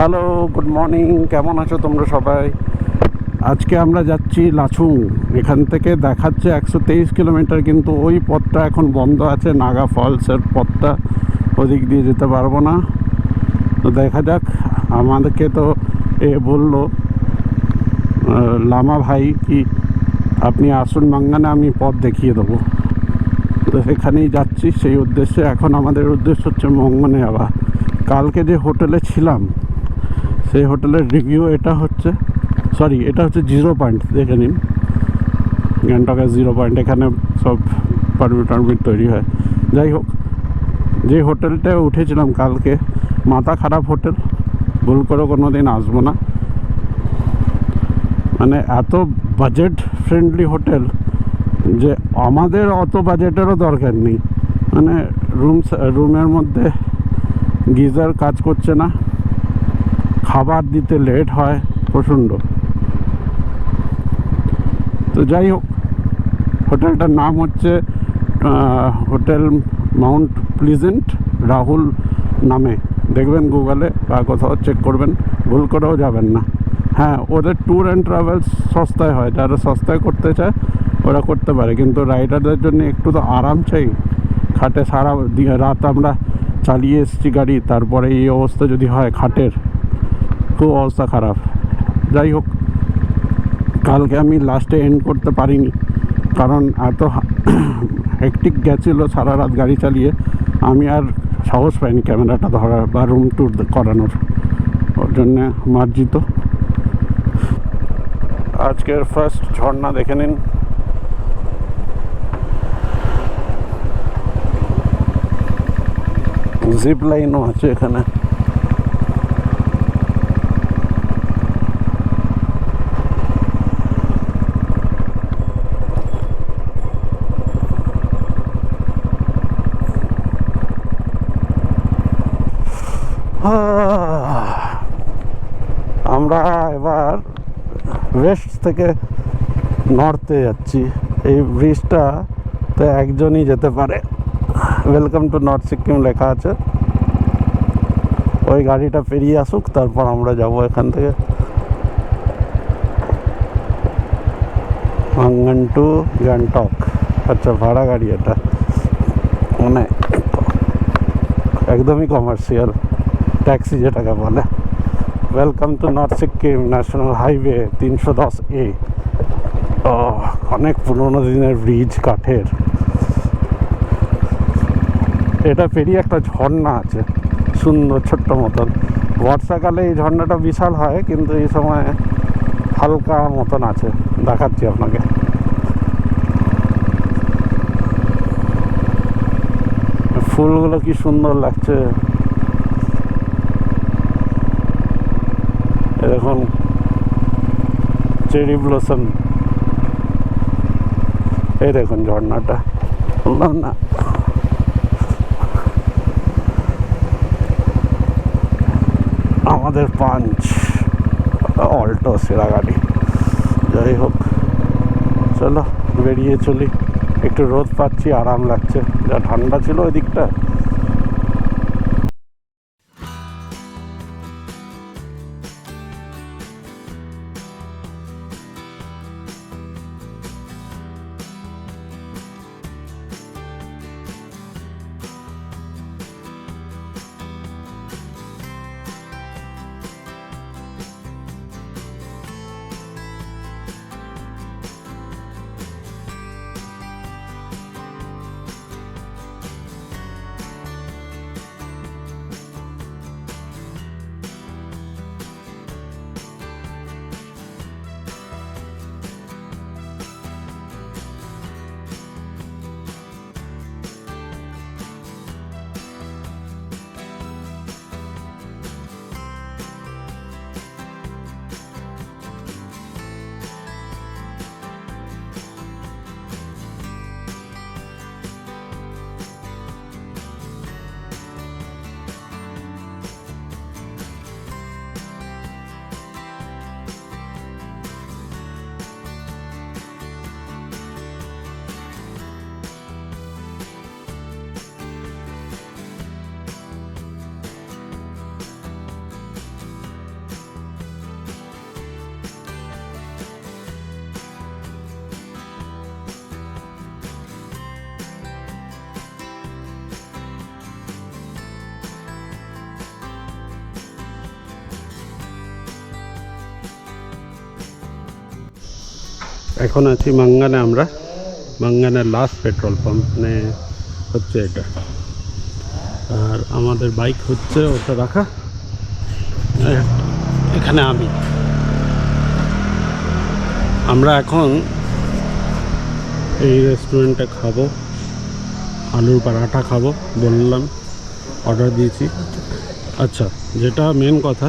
Hello, good morning. কেমন আছো তোমরা সবাই? আজকে আমরা যাচ্ছি লাচুং। এখান থেকে দেখাচ্ছে 123 কিলোমিটার, কিন্তু ওই পথটা এখন বন্ধ আছে। নাগা ফলসের পথটা, ওদিক দিয়ে যেতে পারবো না। তো দেখা যাক। আমাদেরকে তো বললো লামা ভাই কি আপনি আসুন মাঙ্গানে, আমি পথ দেখিয়ে দেবো। তো সেখানেই যাচ্ছি সেই উদ্দেশ্যে। এখন আমাদের উদ্দেশ্য হচ্ছে মঙ্গনে যাওয়া। কালকে যে হোটেলে ছিলাম সেই হোটেলের রিভিউ এটা হচ্ছে জিরো পয়েন্ট। দেখে নিন, গ্যাংটকের জিরো পয়েন্ট। এখানে সব পারমিট তৈরি হয়। যাই হোক, যে হোটেলটায় উঠেছিলাম কালকে, মাথা খারাপ হোটেল, ভুল করে কোনো দিন আসবো না। মানে এত বাজেট ফ্রেন্ডলি হোটেল যে আমাদের অত বাজেটেরও দরকার নেই। মানে রুমের মধ্যে গিজার কাজ করছে না, খাবার দিতে লেট হয় প্রচণ্ড। তো যাই হোক, হোটেলটার নাম হচ্ছে হোটেল মাউন্ট প্লিজেন্ট রাহুল নামে। দেখবেন গুগলে বা কোথাও চেক করবেন, ভুল করেও যাবেন না। হ্যাঁ, ওদের ট্যুর অ্যান্ড ট্রাভেলস সস্তায় হয়, যারা সস্তায় করতে চায় ওরা করতে পারে, কিন্তু রাইডারদের জন্য একটু তো আরাম চাই। খাটে সারা রাত আমরা চালিয়ে এসেছি গাড়ি, তারপরে এই অবস্থা যদি হয় খাটের, খুব অবস্থা খারাপ। যাই হোক, কালকে আমি লাস্টে এন্ড করতে পারিনি, কারণ এত হেকটিক গেছিলো সারা রাত গাড়ি চালিয়ে। আমি আর সাহস পাইনি ক্যামেরাটা ধরার বা রুম ট্যুর করানোর, ওর জন্যে মার্জিত। আজকের ফার্স্ট ঝর্ণা দেখে নিন। জিপ লাইনও আছে এখানে। আমরা এবার ওয়েস্ট থেকে নর্থে যাচ্ছি। এই ব্রিজটা তো একজনই যেতে পারে। ওয়েলকাম টু নর্থ সিকিম লেখা আছে। ওই গাড়িটা পেরিয়ে আসুক, তারপর আমরা যাব এখান থেকে মাঙ্গান টু গ্যাংটক। আচ্ছা, ভাড়া গাড়ি এটা, মানে একদমই কমার্শিয়াল ট্যাক্সি যেটাকে বলে। Welcome to north Sikkim national highway 310A। অনেক পুরোনো দিনের ব্রিজ, কাঠের। এটা পেরিয়ে একটা ঝর্ণা আছে, সুন্দর ছোট্ট মতন। বর্ষাকালে এই ঝর্ণাটা বিশাল হয়, কিন্তু এই সময় হালকা মতন আছে। দেখাচ্ছি আপনাকে। ফুলগুলো কি সুন্দর লাগছে দেখুন, চেরি ব্লসম। এই দেখুন ঝর্ণাটা, বললাম না। আমাদের পাঞ্চ অল্টো সেরা গাড়ি। যাই হোক, চলো বেরিয়ে চলি। একটু রোদ পাচ্ছি, আরাম লাগছে, যা ঠান্ডা ছিল ওই দিকটা। এখন আছি মাঙ্গানে, আমরা মাঙ্গানের লাস্ট পেট্রোল পাম্প মানে হচ্ছে এটা। আর আমাদের বাইক হচ্ছে ওটা রাখা এখানে। আমরা এখন এই রেস্টুরেন্টে খাবো, আলুর পরাঠা খাবো বললাম, অর্ডার দিয়েছি। আচ্ছা, যেটা মেন কথা,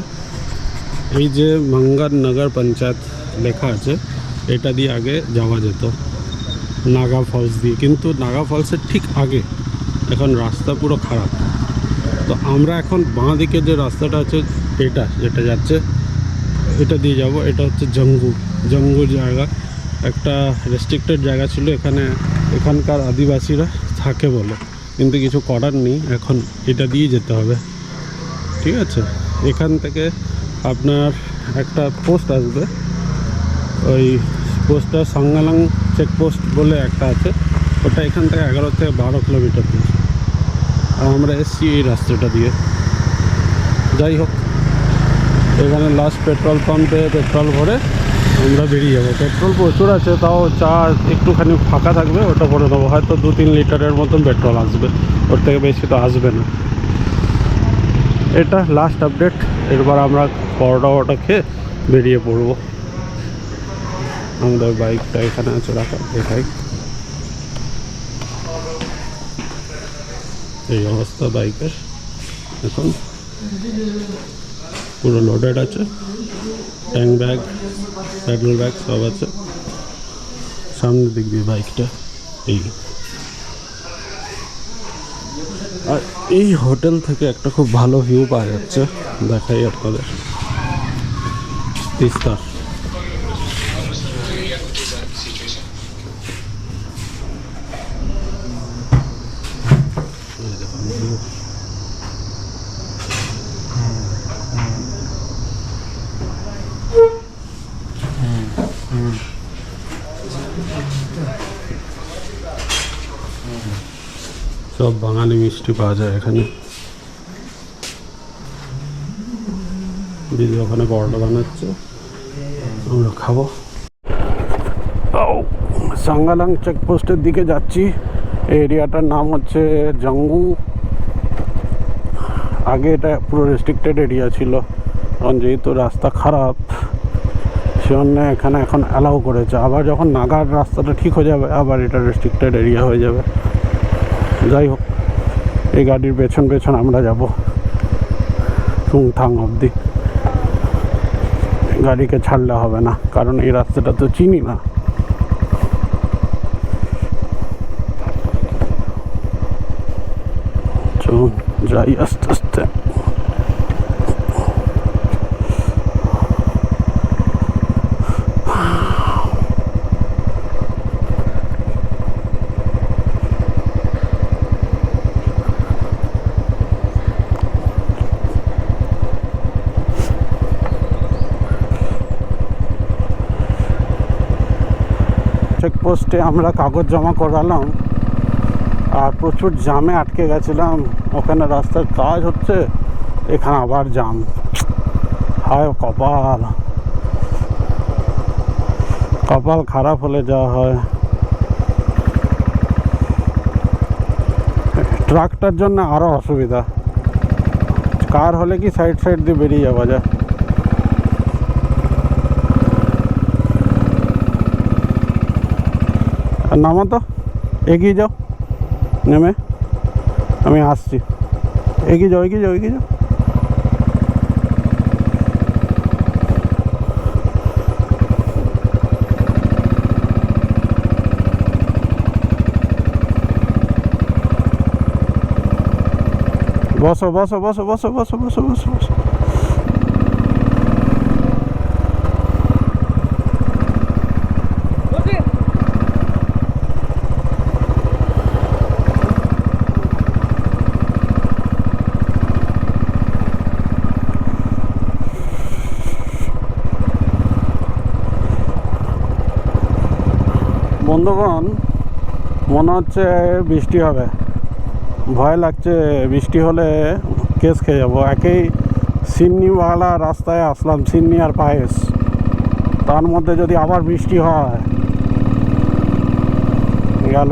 এই যে মাঙ্গান নগর পঞ্চায়েত লেখা আছে, এটা দিয়ে আগে যাওয়া যেত নাগা ফলস দিয়ে, কিন্তু নাগা ফলসের ঠিক আগে এখন রাস্তা পুরো খারাপ। তো আমরা এখন বাঁ দিকে যে রাস্তাটা আছে এটা, যেটা যাচ্ছে এটা দিয়ে যাব। এটা হচ্ছে জঙ্গুর জায়গা, একটা রেস্ট্রিক্টেড জায়গা ছিল এখানে, এখানকার আদিবাসীরা থাকে বলে, কিন্তু কিছু করার নেই, এখন এটা দিয়ে যেতে হবে। ঠিক আছে, এখান থেকে আপনার একটা পোস্ট আসবে, ওই পোস্টটা সাঙ্গালাং চেকপোস্ট বলে একটা আছে, ওটা এখান থেকে 11 থেকে 12 কিলোমিটার দূর। আর আমরা এসছি এই রাস্তাটা দিয়ে। যাই হোক, এখানে লাস্ট পেট্রোল পাম্পে পেট্রোল ভরে আমরা বেরিয়ে যাবো। পেট্রোল প্রচুর আছে, তাও চা একটুখানি ফাঁকা থাকবে, ওটা ভরে দেবো। হয়তো 2-3 লিটারের মতন পেট্রোল আসবে, ওর থেকে বেশি তো আসবে না। এটা লাস্ট আপডেট। এরপর আমরা পরোটা খেয়ে বেরিয়ে পড়বো। আমাদের বাইকটা এখানে আছে রাখা, দেখাই এই অবস্থা বাইকের। এখন পুরো লোডেড আছে, ট্যাঙ্ক ব্যাগ, প্যাডেল ব্যাগ সব আছে। সামনের দিক দিয়ে বাইকটা এই। আর এই হোটেল থেকে একটা খুব ভালো ভিউ পাওয়া যাচ্ছে, দেখাই আপনাদের। তিস্তা সব বাঙালি মিষ্টি পাওয়া যায় এখানে। দিদি ওখানে পরোটা বানাচ্ছে, আমরা খাবো। সাঙ্গালাং চেকপোস্টের দিকে যাচ্ছি। এই এরিয়াটার নাম হচ্ছে জঙ্গু। আগে এটা পুরো রেস্ট্রিক্টেড এরিয়া ছিল, কারণ যেহেতু রাস্তা খারাপ সেজন্য এখানে এখন অ্যালাউ করেছে। আবার যখন নাগার রাস্তাটা ঠিক হয়ে যাবে আবার এটা রেস্ট্রিক্টেড এরিয়া হয়ে যাবে। যাই হোক, এই গাড়ির পেছন পেছন আমরা যাব চুংথাং অবধি। গাড়িকে ছাড়লে হবে না, কারণ এই রাস্তাটা তো চিনি না। চলুন যাই আস্তে আস্তে। চেকপোস্টে আমরা কাগজ জমা করালাম, আর প্রচুর জামে আটকে গেছিলাম। ওখানে রাস্তার কাজ হচ্ছে, এখানে আবার জাম। হায় কপাল, কপাল খারাপ হলে যা হয়। ট্রাকটার জন্য আরও অসুবিধা। কার হলে কি সাইড সাইড দিয়ে বেরিয়ে যাওয়া যায়। নামো তো, এগিয়ে যাও, নেমে আমি আসছি। এগিয়ে যাও, এগিয়ে যাও, এগিয়ে যাও। বসো বসো বসো বসো বসো বসো বসো বসো। বন্ধুগণ, মনে হচ্ছে বৃষ্টি হবে, ভয় লাগছে। বৃষ্টি হলে কেস খেয়ে যাবো। একেই সিন্নিওয়ালা রাস্তায় আসলাম, সিন্নি আর পায়েস, তার মধ্যে যদি আবার বৃষ্টি হয় গেল।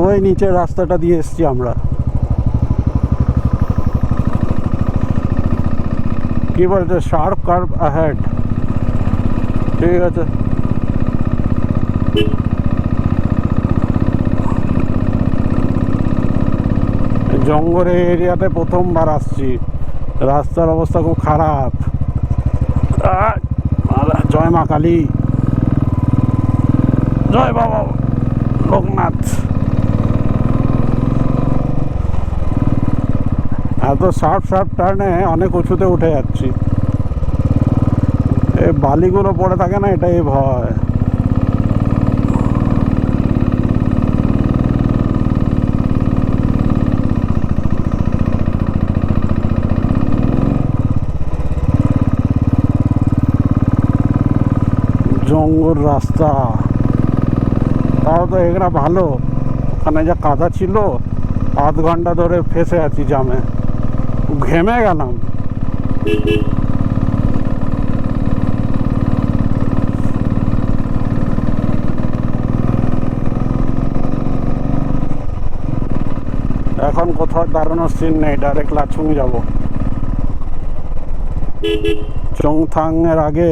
ওই নিচের রাস্তাটা দিয়ে এসছি আমরা। কি বলছে, শার্প কার্ভ অ্যাহেড। ঠিক আছে, জঙ্গলের এরিয়াতে প্রথমবার আসছি, রাস্তার অবস্থা খুব খারাপ। জয় মা কালী, জয় বাবা লোকনাথ। এত শার্প টার্নে অনেক উঁচুতে উঠে যাচ্ছি। এই বালিগুলো পড়ে থাকে না, এটাই ভয়। জঙ্গল রাস্তা, তাও তো এগুলা ভালো। ওখানে যা কাদা ছিল, আধ ঘন্টা ধরে ফেসে আছি জামে, ঘেমে গেলাম। এখন কোথাও দাঁড়ানোর সিন নেই, ডাইরেক্ট লাচুং যাব। চংথাং এর আগে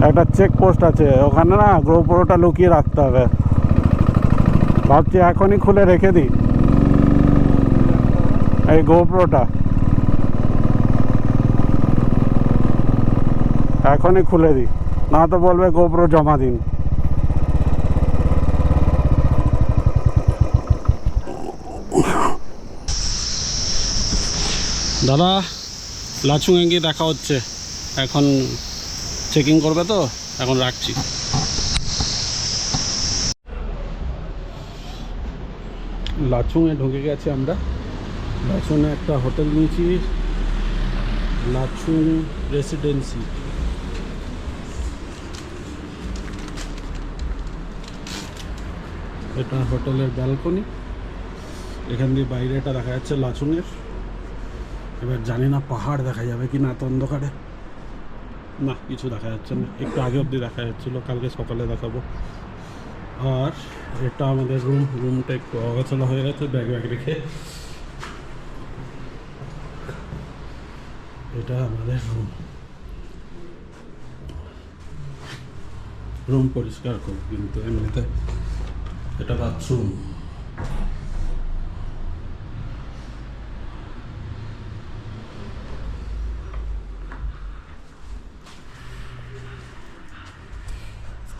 একটা চেকপোস্ট আছে, ওখানে না গোপ্রোটা লুকিয়ে রাখতে হবে। ভাবছি এখনই খুলে রেখে দিই এই গোপ্রোটা, এখনই খুলে দিই, না তো বলবে গোপ্রো জমা দিন। দাদা, লাচুংয়ে গিয়ে দেখা হচ্ছে। এখন চেকিং করবে তো, এখন রাখছি। লাচুংয়ে ঢুকে গেছি আমরা। লাচুংয়ে একটা হোটেল নিয়েছি, লাচুং রেসিডেন্সি। এটা হোটেলের ব্যালকনি, এখান দিয়ে বাইরেটা দেখা যাচ্ছে লাচুংয়ের। এবার জানি না পাহাড় দেখা যাবে কি না, এত অন্ধকারে না কিছু দেখা যাচ্ছে না। একটু আগে অবধি দেখা যাচ্ছিল, কালকে সকালে দেখাবো। আর এটা আমাদের রুমটা একটু অগোছালো হয়ে গেছে ব্যাগ রেখে। এটা আমাদের রুম পরিষ্কার করব, কিন্তু এমনিতে এটা বাথরুম।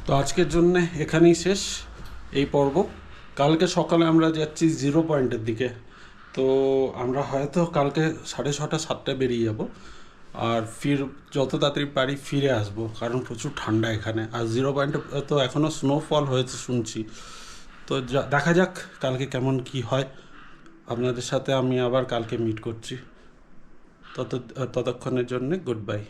তো আজকের জন্য এখানেই শেষ এই পর্ব। কালকে সকালে আমরা যাচ্ছি 0 পয়েন্টের দিকে। তো আমরা হয়তো কালকে 6:30 7টায় বেরিয়ে যাব, আর যত তাড়াতাড়ি পারি ফিরে আসবো, কারণ প্রচুর ঠান্ডা এখানে। আর 0 পয়েন্টে তো এখনও স্নোফল হয়েছে শুনছি। তো দেখা যাক কালকে কেমন কি হয়। আপনাদের সাথে আমি আবার কালকে মিট করছি। ততক্ষণের জন্যে গুড বাই।